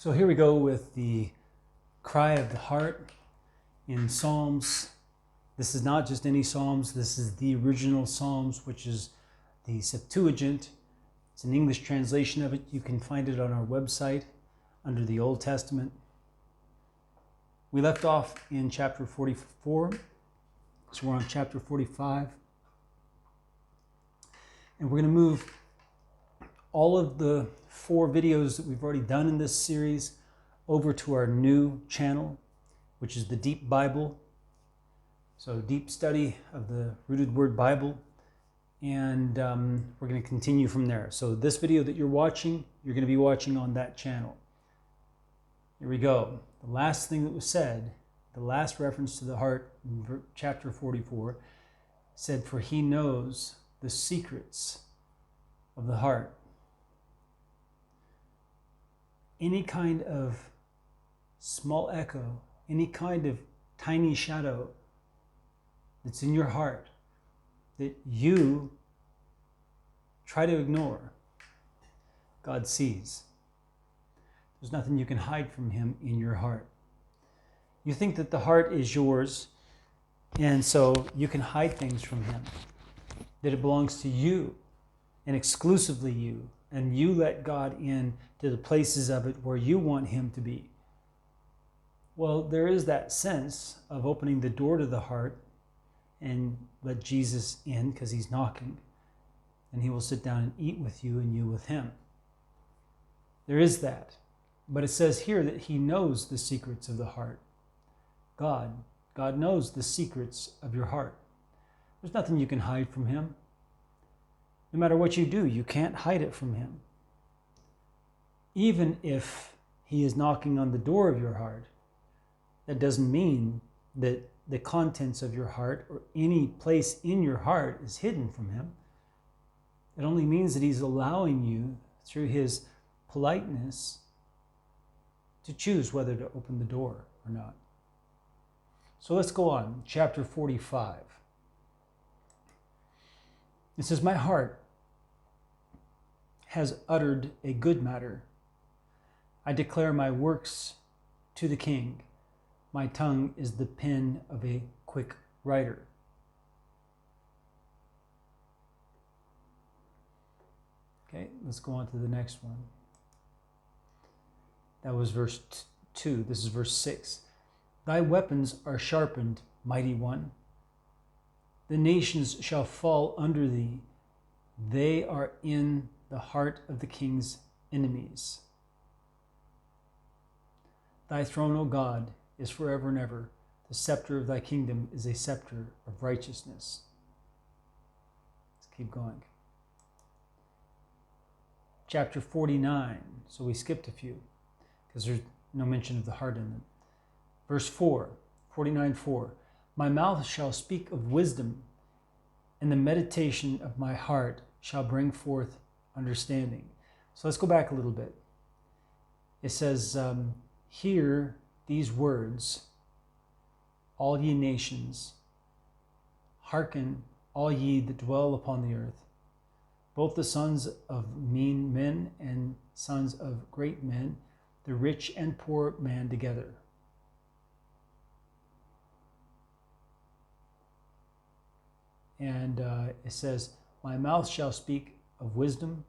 So here we go with the cry of the heart in Psalms. This is not just any Psalms. This is the original Psalms, which is the Septuagint. It's an English translation of it. You can find it on our website under the Old Testament. We left off in chapter 44, so we're on chapter 45. And we're going to move all of the 4 videos that we've already done in this series over to our new channel, which is the Deep Bible. So deep study of the Rooted Word Bible. And we're going to continue from there. So this video that you're watching, you're going to be watching on that channel. Here we go. The last thing that was said, the last reference to the heart in chapter 44, said, "For he knows the secrets of the heart." Any kind of small echo, any kind of tiny shadow that's in your heart that you try to ignore, God sees. There's nothing you can hide from him in your heart. You think that the heart is yours, and so you can hide things from him, that it belongs to you and exclusively you, and you let God in to the places of it where you want him to be. Well, there is that sense of opening the door to the heart and let Jesus in because he's knocking, and he will sit down and eat with you and you with him. There is that. But it says here that he knows the secrets of the heart. God knows the secrets of your heart. There's nothing you can hide from him. No matter what you do, you can't hide it from him. Even if he is knocking on the door of your heart, that doesn't mean that the contents of your heart or any place in your heart is hidden from him. It only means that he's allowing you, through his politeness, to choose whether to open the door or not. So let's go on. Chapter 45. It says, "My heart has uttered a good matter. I declare my works to the king. My tongue is the pen of a quick writer." Okay, let's go on to the next one. That was verse 2. This is verse 6. "Thy weapons are sharpened, mighty one. The nations shall fall under thee. They are in the heart of the king's enemies. Thy throne, O God, is forever and ever. The scepter of thy kingdom is a scepter of righteousness." Let's keep going. Chapter 49. So we skipped a few because there's no mention of the heart in them. Verse 4, 49:4. "My mouth shall speak of wisdom, and the meditation of my heart shall bring forth understanding." So let's go back a little bit. It says, "Hear these words, all ye nations. Hearken, all ye that dwell upon the earth. Both the sons of mean men and sons of great men, the rich and poor man together." And it says, "My mouth shall speak of wisdom,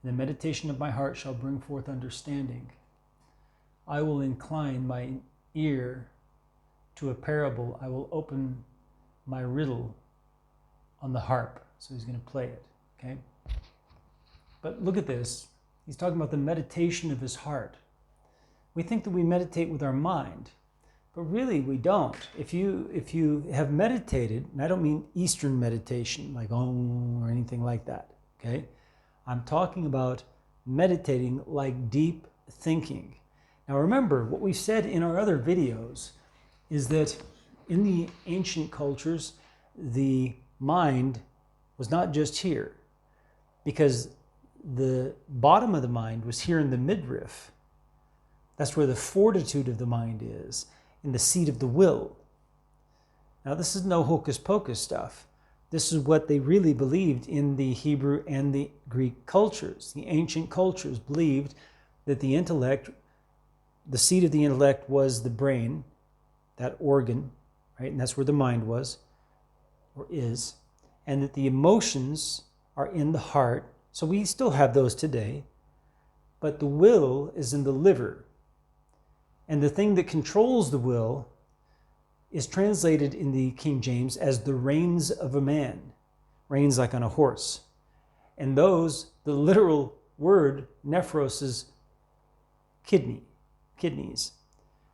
and the meditation of my heart shall bring forth understanding. I will incline my ear to a parable. I will open my riddle on the harp." So he's going to play it, okay? But look at this. He's talking about the meditation of his heart. We think that we meditate with our mind, but really we don't. If you have meditated, and I don't mean Eastern meditation, like Om or anything like that, okay? I'm talking about meditating like deep thinking. Now remember, what we said in our other videos is that in the ancient cultures, the mind was not just here, because the bottom of the mind was here in the midriff. That's where the fortitude of the mind is, in the seat of the will. Now this is no hocus pocus stuff. This is what they really believed in the Hebrew and the Greek cultures. The ancient cultures believed that the intellect the seat of the intellect was the brain, that organ, right? And that's where the mind was, or is. And that the emotions are in the heart. So we still have those today. But the will is in the liver. And the thing that controls the will is translated in the King James as the reins of a man. Reins like on a horse. And those, the literal word, nephros, is kidneys.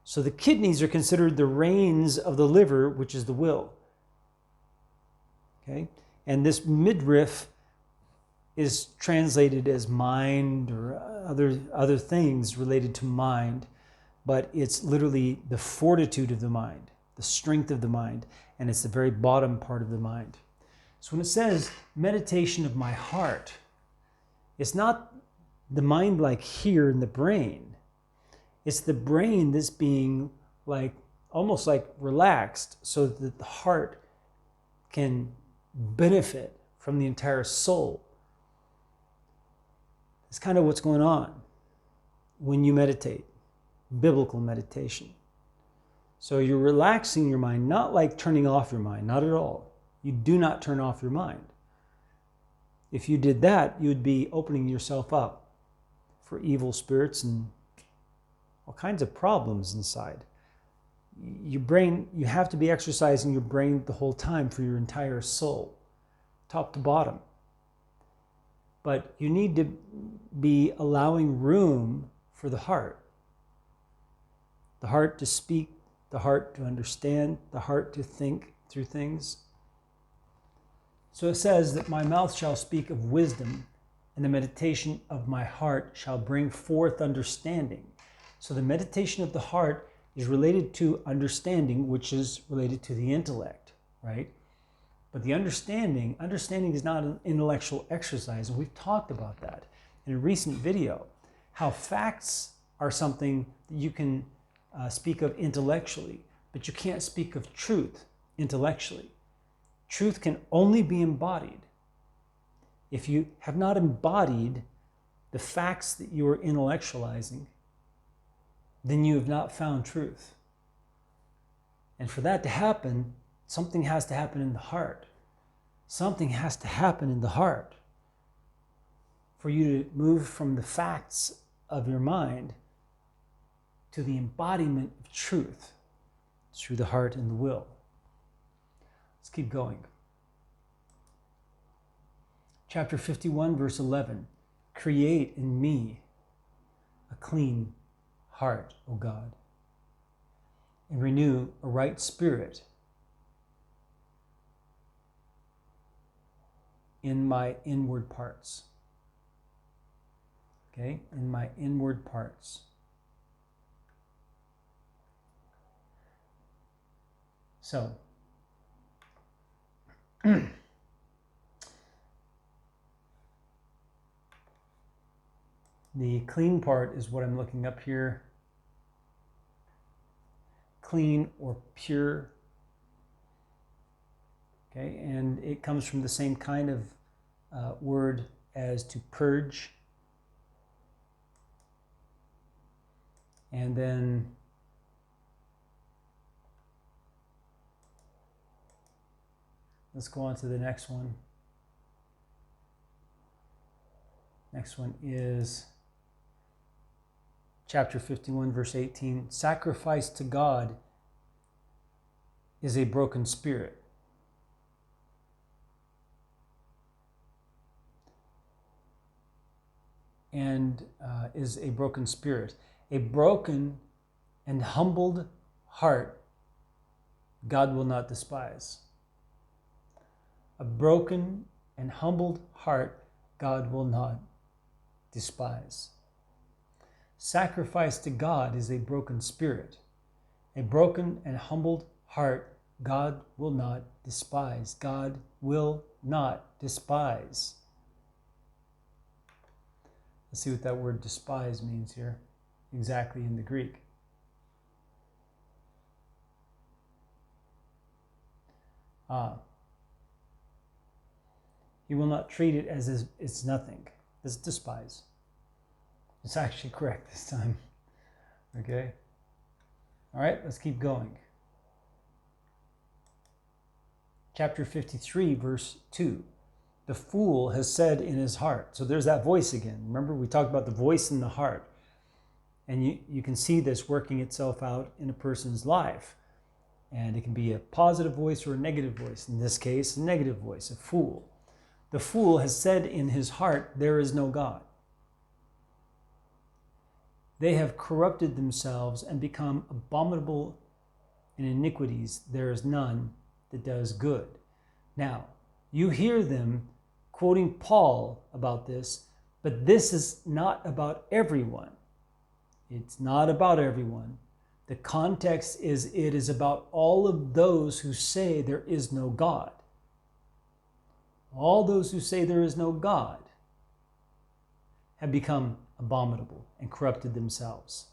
So the kidneys are considered the reins of the liver, which is the will. Okay? And this midriff is translated as mind or other things related to mind, but it's literally the fortitude of the mind, the strength of the mind, and it's the very bottom part of the mind. So when it says meditation of my heart, it's not the mind like here in the brain. It's the brain that's being like almost like relaxed so that the heart can benefit from the entire soul. It's kind of what's going on when you meditate, biblical meditation. So you're relaxing your mind, not like turning off your mind, not at all. You do not turn off your mind. If you did that, you would be opening yourself up for evil spirits and all kinds of problems inside. Your brain, you have to be exercising your brain the whole time for your entire soul, top to bottom. But you need to be allowing room for the heart to speak, the heart to understand, the heart to think through things. So it says that my mouth shall speak of wisdom, and the meditation of my heart shall bring forth understanding. So the meditation of the heart is related to understanding, which is related to the intellect, right? But the understanding is not an intellectual exercise, and we've talked about that in a recent video, how facts are something that you can speak of intellectually, but you can't speak of truth intellectually. Truth can only be embodied. If you have not embodied the facts that you are intellectualizing, then you have not found truth. And for that to happen, something has to happen in the heart. Something has to happen in the heart for you to move from the facts of your mind to the embodiment of truth through the heart and the will. Let's keep going. Chapter 51, verse 11. Create in me a clean heart, O God, and renew a right spirit in my inward parts. Okay? In my inward parts. So, the clean part is what I'm looking up here. Clean or pure. Okay, and it comes from the same kind of word as to purge. And then let's go on to the next one. Next one is chapter 51, verse 18. Sacrifice to God is a broken spirit. And is a broken spirit. A broken and humbled heart God will not despise. A broken and humbled heart God will not despise. Sacrifice to God is a broken spirit. A broken and humbled heart God will not despise. God will not despise. Let's see what that word despise means here, exactly in the Greek. He will not treat it as it's nothing. It's despise. It's actually correct this time. Okay? All right, let's keep going. Chapter 53, verse 2. The fool has said in his heart. So there's that voice again. Remember, we talked about the voice in the heart. And you can see this working itself out in a person's life. And it can be a positive voice or a negative voice. In this case, a negative voice, a fool. The fool has said in his heart, there is no God. They have corrupted themselves and become abominable in iniquities. There is none that does good. Now, you hear them quoting Paul about this, but this is not about everyone. It's not about everyone. The context is it is about all of those who say there is no God. All those who say there is no God have become abominable and corrupted themselves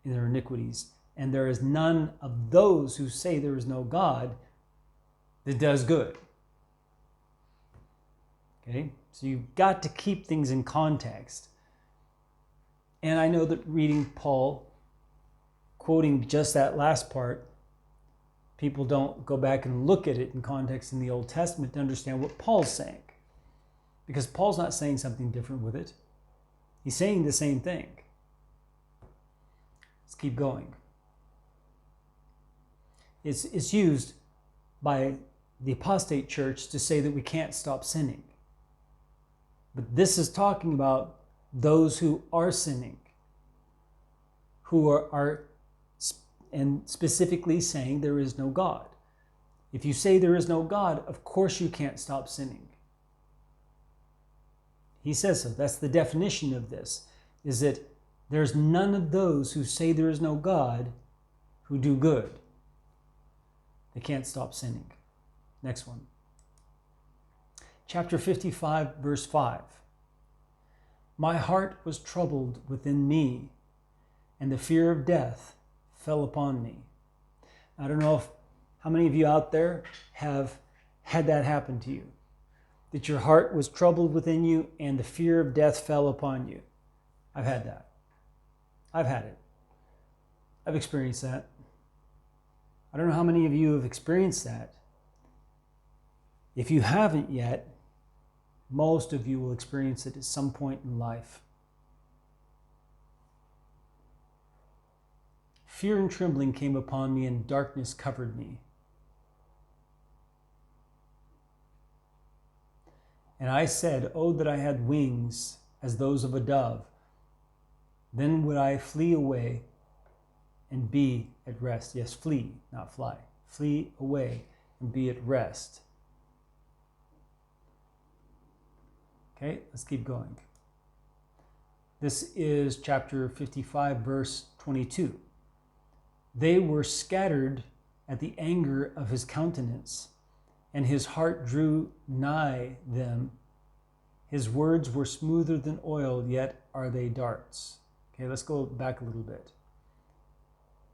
in their iniquities. And there is none of those who say there is no God that does good. Okay? So you've got to keep things in context. And I know that reading Paul, quoting just that last part, people don't go back and look at it in context in the Old Testament to understand what Paul's saying. Because Paul's not saying something different with it. He's saying the same thing. Let's keep going. It's used by the apostate church to say that we can't stop sinning. But this is talking about those who are sinning, who are and specifically saying there is no God. If you say there is no God, of course you can't stop sinning. He says so. That's the definition of this, is that there's none of those who say there is no God who do good. They can't stop sinning. Next one. Chapter 55, verse 5. My heart was troubled within me, and the fear of death fell upon me. I don't know how many of you out there have had that happen to you, that your heart was troubled within you and the fear of death fell upon you. I've had that. I've had it. I've experienced that. I don't know how many of you have experienced that. If you haven't yet, most of you will experience it at some point in life. Fear and trembling came upon me, and darkness covered me. And I said, oh, that I had wings as those of a dove. Then would I flee away and be at rest. Yes, flee, not fly. Flee away and be at rest. Okay, let's keep going. This is chapter 55, verse 22. They were scattered at the anger of his countenance, and his heart drew nigh them. His words were smoother than oil, yet are they darts. Okay, let's go back a little bit.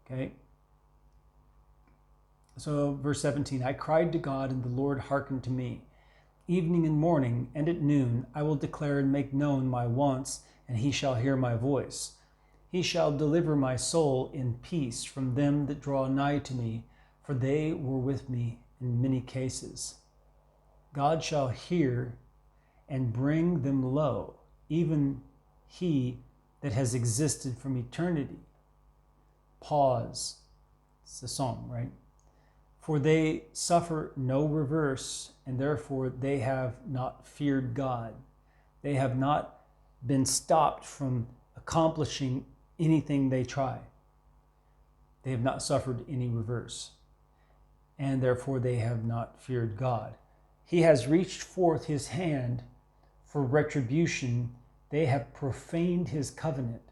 Okay. So verse 17, I cried to God, and the Lord hearkened to me. Evening and morning, and at noon, I will declare and make known my wants, and he shall hear my voice. He shall deliver my soul in peace from them that draw nigh to me, for they were with me in many cases. God shall hear and bring them low, even he that has existed from eternity. Pause. It's a song, right? For they suffer no reverse, and therefore they have not feared God. They have not been stopped from accomplishing anything they try. They have not suffered any reverse, and therefore they have not feared God. He has reached forth his hand for retribution. They have profaned his covenant,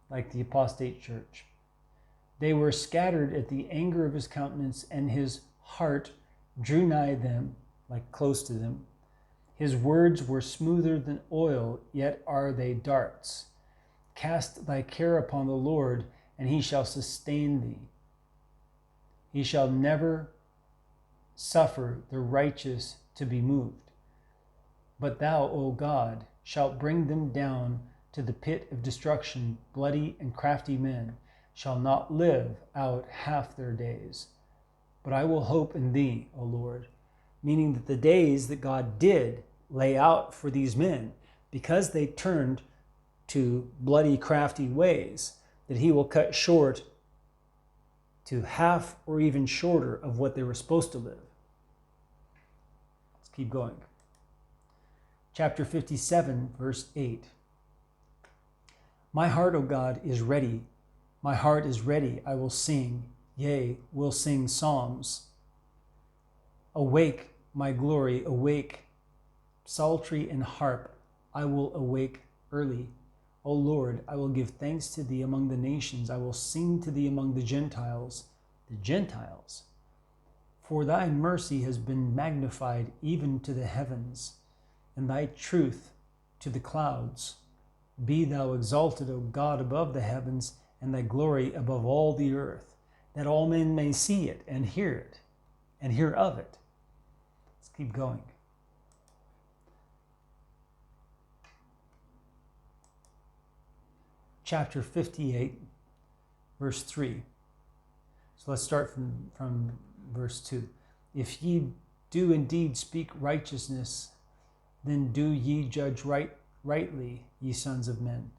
like the apostate church. They were scattered at the anger of his countenance, and his heart drew nigh them, like close to them. His words were smoother than oil, yet are they darts. Cast thy care upon the Lord, and he shall sustain thee. He shall never suffer the righteous to be moved. But thou, O God, shalt bring them down to the pit of destruction, bloody and crafty men shall not live out half their days. But I will hope in thee, O Lord. Meaning that the days that God did lay out for these men, because they turned to bloody, crafty ways, that he will cut short to half or even shorter of what they were supposed to live. Let's keep going. Chapter 57, verse 8. My heart, O God, is ready. My heart is ready. I will sing, yea, will sing psalms. Awake, my glory, awake. Psaltery and harp, I will awake early. O Lord, I will give thanks to thee among the nations. I will sing to thee among the Gentiles. The Gentiles. For thy mercy has been magnified even to the heavens, and thy truth to the clouds. Be thou exalted, O God, above the heavens, and thy glory above all the earth, that all men may see it, and hear of it. Let's keep going. Chapter 58, verse 3. So let's start from verse 2. If ye do indeed speak righteousness, then do ye judge rightly, ye sons of men.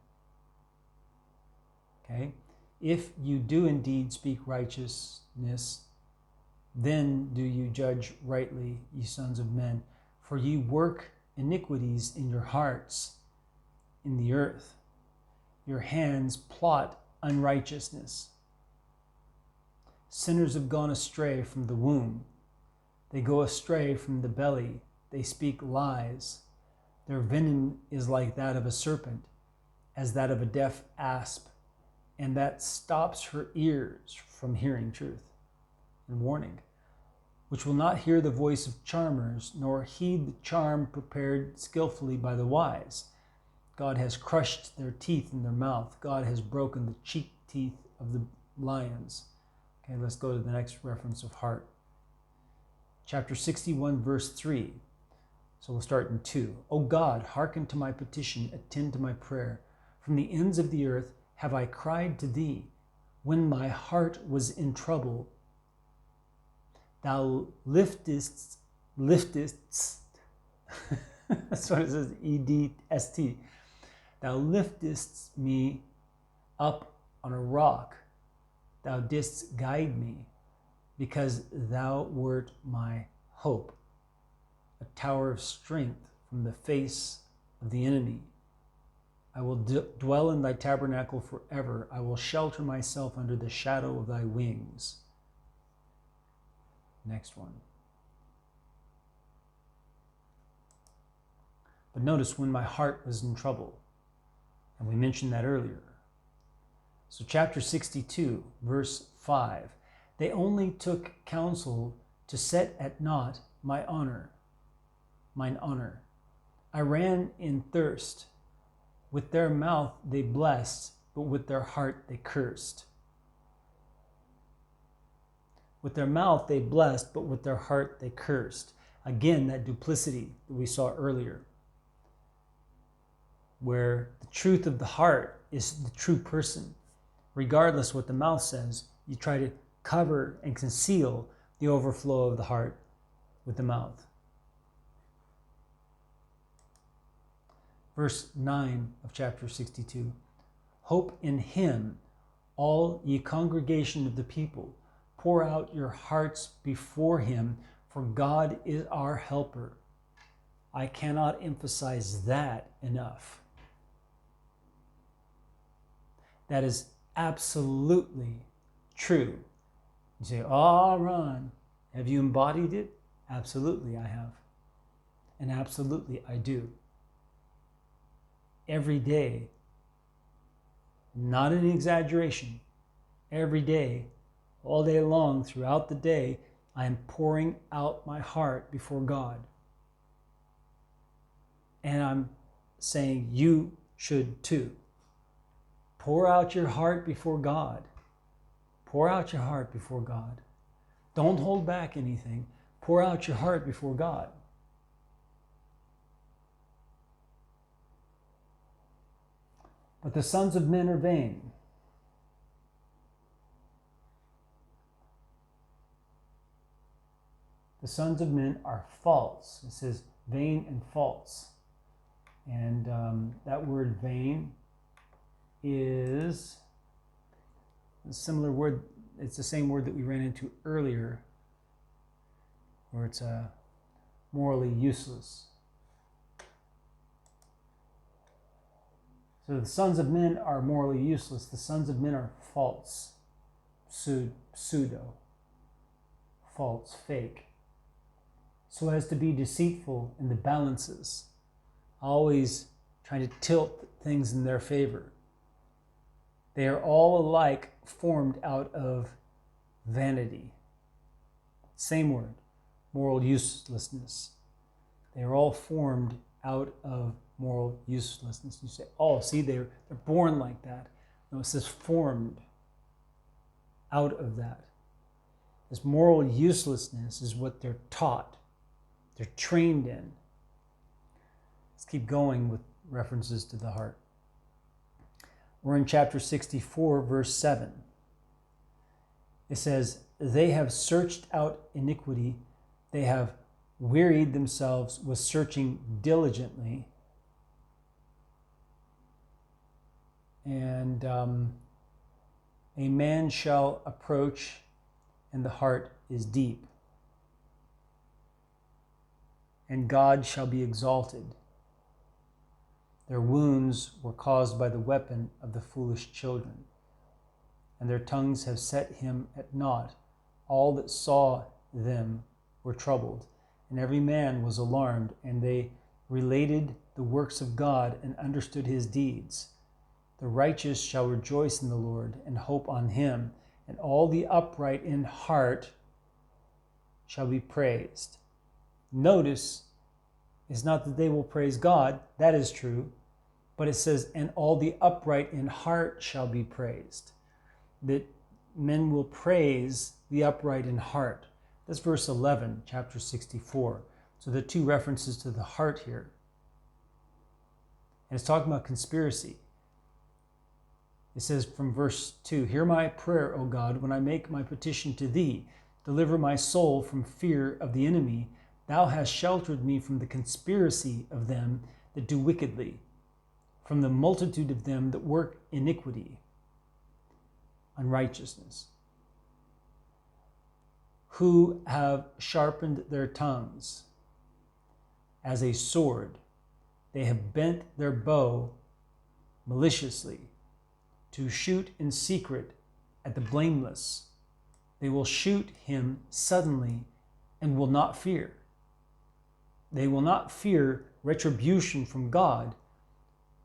Okay? If you do indeed speak righteousness, then do you judge rightly, ye sons of men. For ye work iniquities in your hearts in the earth. Your hands plot unrighteousness. Sinners have gone astray from the womb. They go astray from the belly. They speak lies. Their venom is like that of a serpent, as that of a deaf asp, and that stops her ears from hearing truth and warning, which will not hear the voice of charmers, nor heed the charm prepared skillfully by the wise. God has crushed their teeth in their mouth. God has broken the cheek teeth of the lions. Okay, let's go to the next reference of heart. Chapter 61, verse 3. So we'll start in 2. O God, hearken to my petition, attend to my prayer. From the ends of the earth have I cried to thee. When my heart was in trouble, thou liftest, that's what it says, E-D-S-T. Thou liftest me up on a rock. Thou didst guide me, because thou wert my hope, a tower of strength from the face of the enemy. I will dwell in thy tabernacle forever. I will shelter myself under the shadow of thy wings. Next one. But notice, when my heart was in trouble. And we mentioned that earlier. So chapter 62, verse 5. They only took counsel to set at naught mine honor. I ran in thirst. With their mouth they blessed, but with their heart they cursed. With their mouth they blessed, but with their heart they cursed. Again, that duplicity that we saw earlier, where the truth of the heart is the true person. Regardless what the mouth says, you try to cover and conceal the overflow of the heart with the mouth. Verse 9 of chapter 62. Hope in him, all ye congregation of the people. Pour out your hearts before him, for God is our helper. I cannot emphasize that enough. That is absolutely true. You say, oh, Ron, have you embodied it? Absolutely, I have. And absolutely, I do. Every day, not an exaggeration, every day, all day long, throughout the day, I am pouring out my heart before God. And I'm saying you should too. Pour out your heart before God. Pour out your heart before God. Don't hold back anything. Pour out your heart before God. But the sons of men are vain. The sons of men are false. It says vain and false. And that word vain is a similar word. It's the same word that we ran into earlier, where it's morally useless. So the sons of men are morally useless. The sons of men are false, pseudo, false, fake, so as to be deceitful in the balances, always trying to tilt things in their favor. They are all alike formed out of vanity. Same word, moral uselessness. They are all formed out of moral uselessness. You say, oh, see, they're born like that. No, it says formed out of that. This moral uselessness is what they're taught. They're trained in. Let's keep going with references to the heart. We're in chapter 64, verse 7. It says, they have searched out iniquity. They have wearied themselves with searching diligently. And a man shall approach, and the heart is deep. And God shall be exalted. Their wounds were caused by the weapon of the foolish children, and their tongues have set him at naught. All that saw them were troubled, and every man was alarmed, and they related the works of God and understood his deeds. The righteous shall rejoice in the Lord and hope on him, and all the upright in heart shall be praised. Notice, it's not that they will praise God, that is true, but it says, and all the upright in heart shall be praised. That men will praise the upright in heart. That's verse 11, chapter 64. So the two references to the heart here. And it's talking about conspiracy. It says from verse 2, hear my prayer, O God, when I make my petition to thee. Deliver my soul from fear of the enemy. Thou hast sheltered me from the conspiracy of them that do wickedly, from the multitude of them that work iniquity, unrighteousness, who have sharpened their tongues as a sword. They have bent their bow maliciously to shoot in secret at the blameless. They will shoot him suddenly and will not fear. They will not fear retribution from God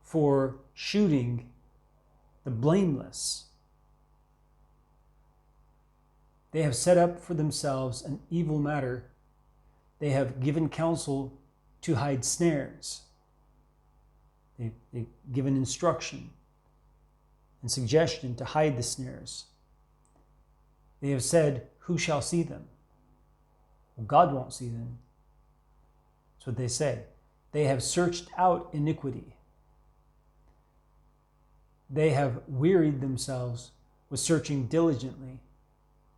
for shooting the blameless. They have set up for themselves an evil matter. They have given counsel to hide snares. They've given instruction and suggestion to hide the snares. They have said, who shall see them? Well, God won't see them. That's what they say. They have searched out iniquity. They have wearied themselves with searching diligently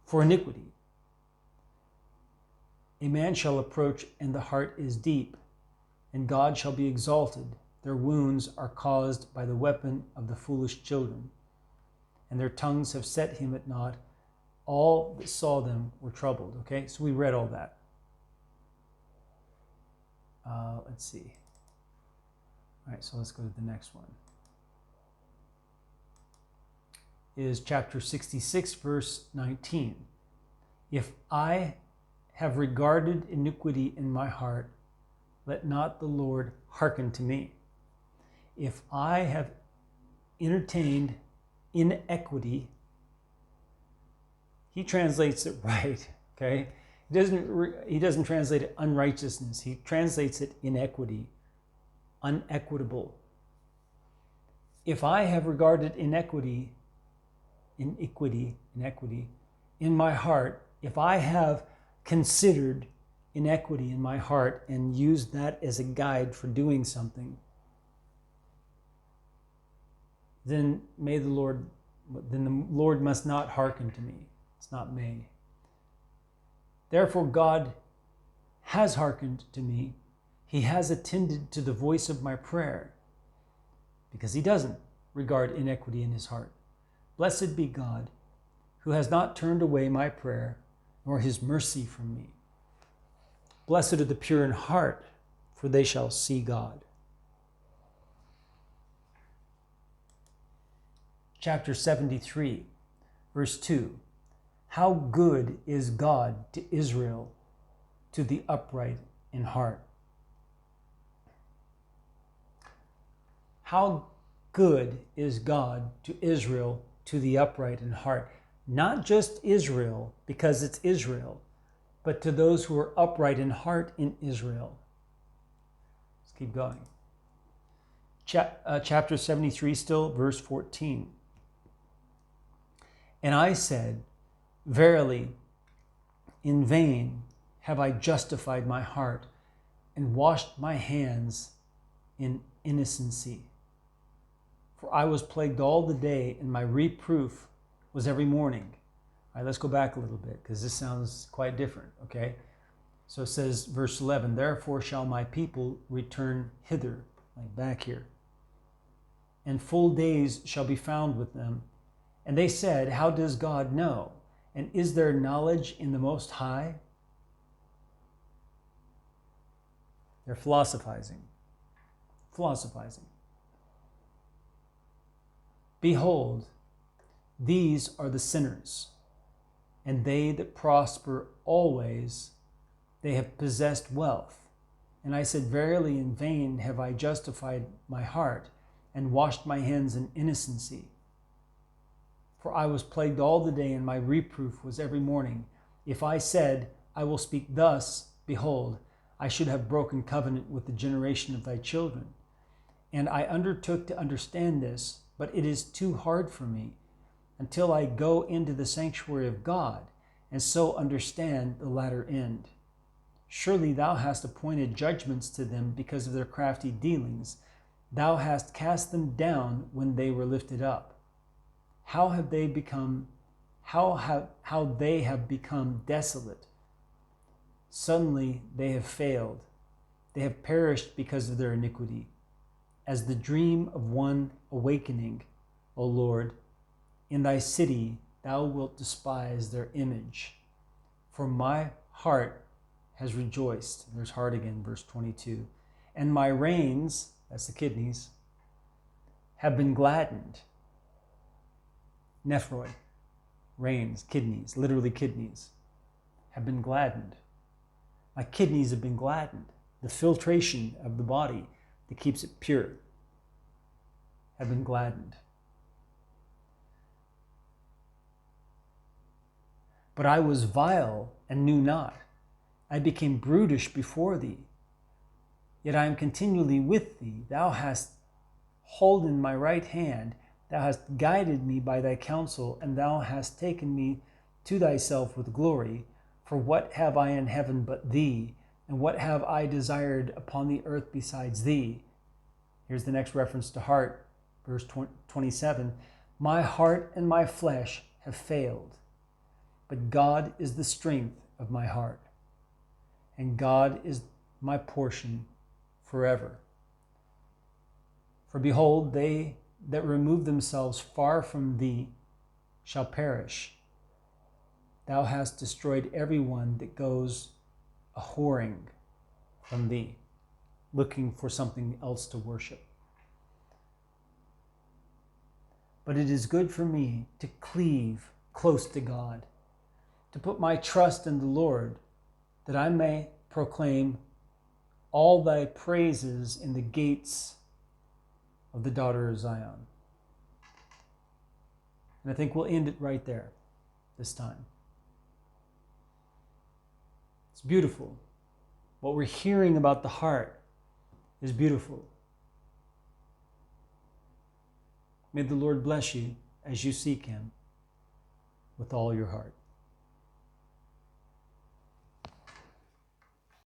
for iniquity. A man shall approach, and the heart is deep, and God shall be exalted. Their wounds are caused by the weapon of the foolish children, and their tongues have set him at naught. All that saw them were troubled. Okay, so we read all that. Let's see. All right, so let's go to the next one. Is chapter 66, verse 19. If I have regarded iniquity in my heart, let not the Lord hearken to me. If I have entertained inequity, he translates it right, okay? He doesn't translate it unrighteousness. He translates it inequity, unequitable. If I have regarded inequity in my heart, if I have considered inequity in my heart and used that as a guide for doing something, then the Lord must not hearken to me. It's not may. Therefore God has hearkened to me. He has attended to the voice of my prayer, because he doesn't regard iniquity in his heart. Blessed be God, who has not turned away my prayer, nor his mercy from me. Blessed are the pure in heart, for they shall see God. Chapter 73, verse 2. How good is God to Israel, to the upright in heart. How good is God to Israel, to the upright in heart. Not just Israel, because it's Israel, but to those who are upright in heart in Israel. Let's keep going. Chapter 73, still, verse 14. And I said, verily, in vain have I justified my heart and washed my hands in innocency. For I was plagued all the day, and my reproof was every morning. All right, let's go back a little bit, because this sounds quite different, okay? So it says, verse 11, therefore shall my people return hither, like back here, and full days shall be found with them. And they said, how does God know? And is there knowledge in the Most High? They're philosophizing. Behold, these are the sinners, and they that prosper always, they have possessed wealth. And I said, verily in vain have I justified my heart and washed my hands in innocency. For I was plagued all the day, and my reproof was every morning. If I said, I will speak thus, behold, I should have broken covenant with the generation of thy children. And I undertook to understand this, but it is too hard for me, until I go into the sanctuary of God, and so understand the latter end. Surely thou hast appointed judgments to them because of their crafty dealings. Thou hast cast them down when they were lifted up. How they have become desolate. Suddenly they have failed. They have perished because of their iniquity. As the dream of one awakening, O Lord, in thy city thou wilt despise their image. For my heart has rejoiced. There's heart again, verse 22. And my reins, that's the kidneys, have been gladdened. Nephroi, reins, kidneys, literally kidneys, have been gladdened. My kidneys have been gladdened. The filtration of the body that keeps it pure have been gladdened. But I was vile and knew not. I became brutish before thee. Yet I am continually with thee. Thou hast holden my right hand. Thou hast guided me by thy counsel, and thou hast taken me to thyself with glory. For what have I in heaven but thee? And what have I desired upon the earth besides thee? Here's the next reference to heart, verse 27. My heart and my flesh have failed, but God is the strength of my heart, and God is my portion forever. For behold, they that remove themselves far from thee shall perish. Thou hast destroyed every one that goes a whoring from thee, looking for something else to worship. But it is good for me to cleave close to God, to put my trust in the Lord, that I may proclaim all thy praises in the gates of the daughter of Zion. And I think we'll end it right there this time. It's beautiful. What we're hearing about the heart is beautiful. May the Lord bless you as you seek him with all your heart.